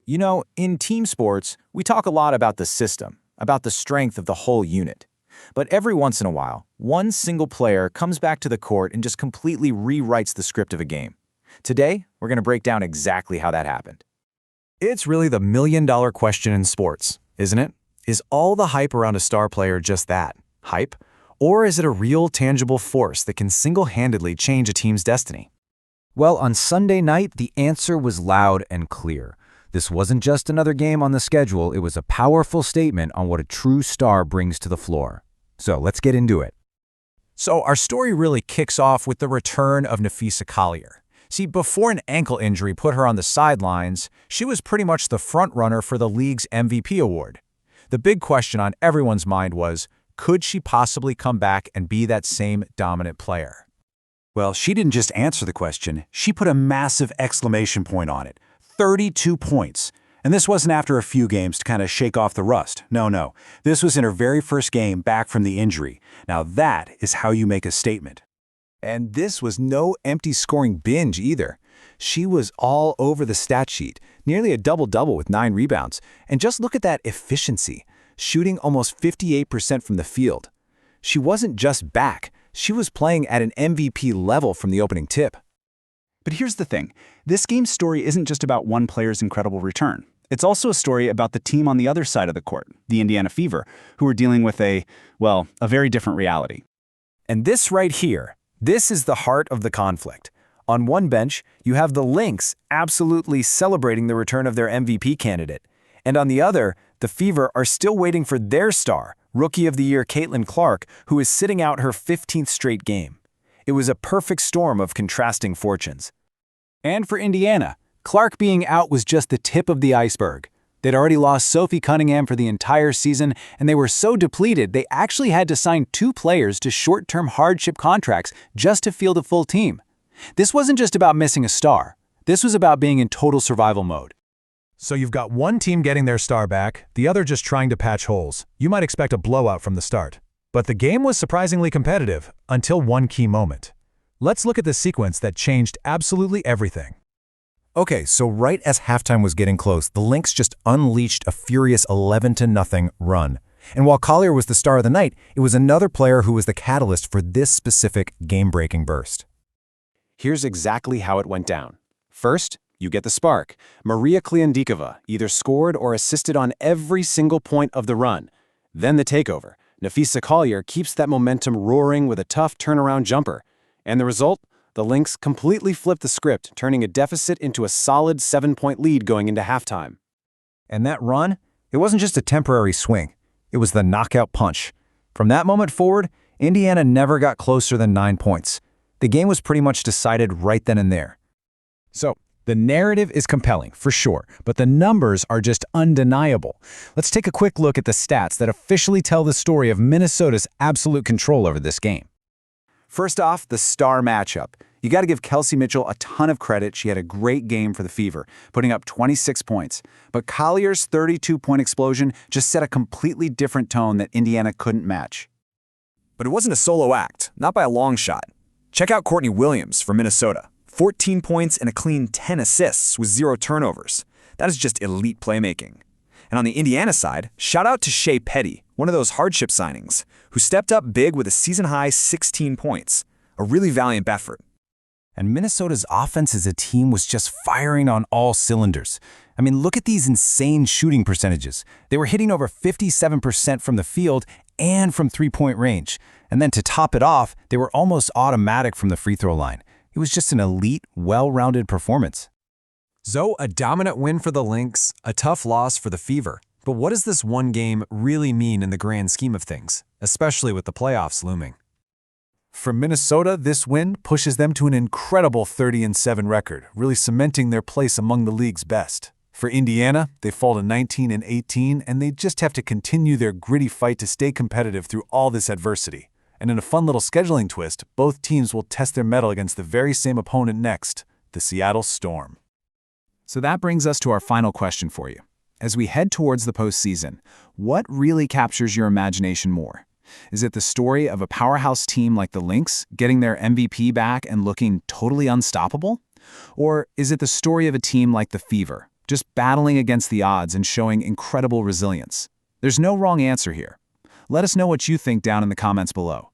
You know, in team sports, we talk a lot about the system, about the strength of the whole unit. But every once in a while, one single player comes back to the court and just completely rewrites the script of a game. Today, we're going to break down exactly how that happened. It's really the million-dollar question in sports, isn't it? Is all the hype around a star player just that, hype? Or is it a real, tangible force that can single-handedly change a team's destiny? Well, on Sunday night, the answer was loud and clear. This wasn't just another game on the schedule, it was a powerful statement on what a true star brings to the floor. So let's get into it. So our story really kicks off with the return of Napheesa Collier. See, before an ankle injury put her on the sidelines, she was pretty much the frontrunner for the league's MVP award. The big question on everyone's mind was, could she possibly come back and be that same dominant player? Well, she didn't just answer the question, she put a massive exclamation point on it. 32 points. And this wasn't after a few games to kind of shake off the rust. No. This was in her very first game back from the injury. Now that is how you make a statement. And this was no empty scoring binge either. She was all over the stat sheet, nearly a double-double with 9 rebounds. And just look at that efficiency, shooting almost 58% from the field. She wasn't just back, she was playing at an MVP level from the opening tip. But here's the thing, this game's story isn't just about one player's incredible return. It's also a story about the team on the other side of the court, the Indiana Fever, who are dealing with a very different reality. And this right here, this is the heart of the conflict. On one bench, you have the Lynx absolutely celebrating the return of their MVP candidate. And on the other, the Fever are still waiting for their star, Rookie of the Year Caitlin Clark, who is sitting out her 15th straight game. It was a perfect storm of contrasting fortunes. And for Indiana, Clark being out was just the tip of the iceberg. They'd already lost Sophie Cunningham for the entire season, and they were so depleted they actually had to sign 2 players to short-term hardship contracts just to field a full team. This wasn't just about missing a star. This was about being in total survival mode. So you've got one team getting their star back, the other just trying to patch holes. You might expect a blowout from the start. But the game was surprisingly competitive until one key moment. Let's look at the sequence that changed absolutely everything. Okay, so right as halftime was getting close, the Lynx just unleashed a furious 11-0 run. And while Collier was the star of the night, it was another player who was the catalyst for this specific game-breaking burst. Here's exactly how it went down. First, you get the spark. Maria Kliandikova either scored or assisted on every single point of the run. Then the takeover. Napheesa Collier keeps that momentum roaring with a tough turnaround jumper. And the result? The Lynx completely flipped the script, turning a deficit into a solid 7-point lead going into halftime. And that run? It wasn't just a temporary swing. It was the knockout punch. From that moment forward, Indiana never got closer than 9 points. The game was pretty much decided right then and there. So, the narrative is compelling, for sure, but the numbers are just undeniable. Let's take a quick look at the stats that officially tell the story of Minnesota's absolute control over this game. First off, the star matchup. You got to give Kelsey Mitchell a ton of credit. She had a great game for the Fever, putting up 26 points. But Collier's 32-point explosion just set a completely different tone that Indiana couldn't match. But it wasn't a solo act, not by a long shot. Check out Courtney Williams from Minnesota. 14 points and a clean 10 assists with 0 turnovers. That is just elite playmaking. And on the Indiana side, shout out to Shey Peddy, one of those hardship signings, who stepped up big with a season-high 16 points. A really valiant effort. And Minnesota's offense as a team was just firing on all cylinders. I mean, look at these insane shooting percentages. They were hitting over 57% from the field and from three-point range. And then to top it off, they were almost automatic from the free throw line. It was just an elite, well-rounded performance. So, a dominant win for the Lynx, a tough loss for the Fever. But what does this one game really mean in the grand scheme of things, especially with the playoffs looming? For Minnesota, this win pushes them to an incredible 30-7 record, really cementing their place among the league's best. For Indiana, they fall to 19-18, and they just have to continue their gritty fight to stay competitive through all this adversity. And in a fun little scheduling twist, both teams will test their mettle against the very same opponent next, the Seattle Storm. So that brings us to our final question for you. As we head towards the postseason, what really captures your imagination more? Is it the story of a powerhouse team like the Lynx getting their MVP back and looking totally unstoppable? Or is it the story of a team like the Fever, just battling against the odds and showing incredible resilience. There's no wrong answer here. Let us know what you think down in the comments below.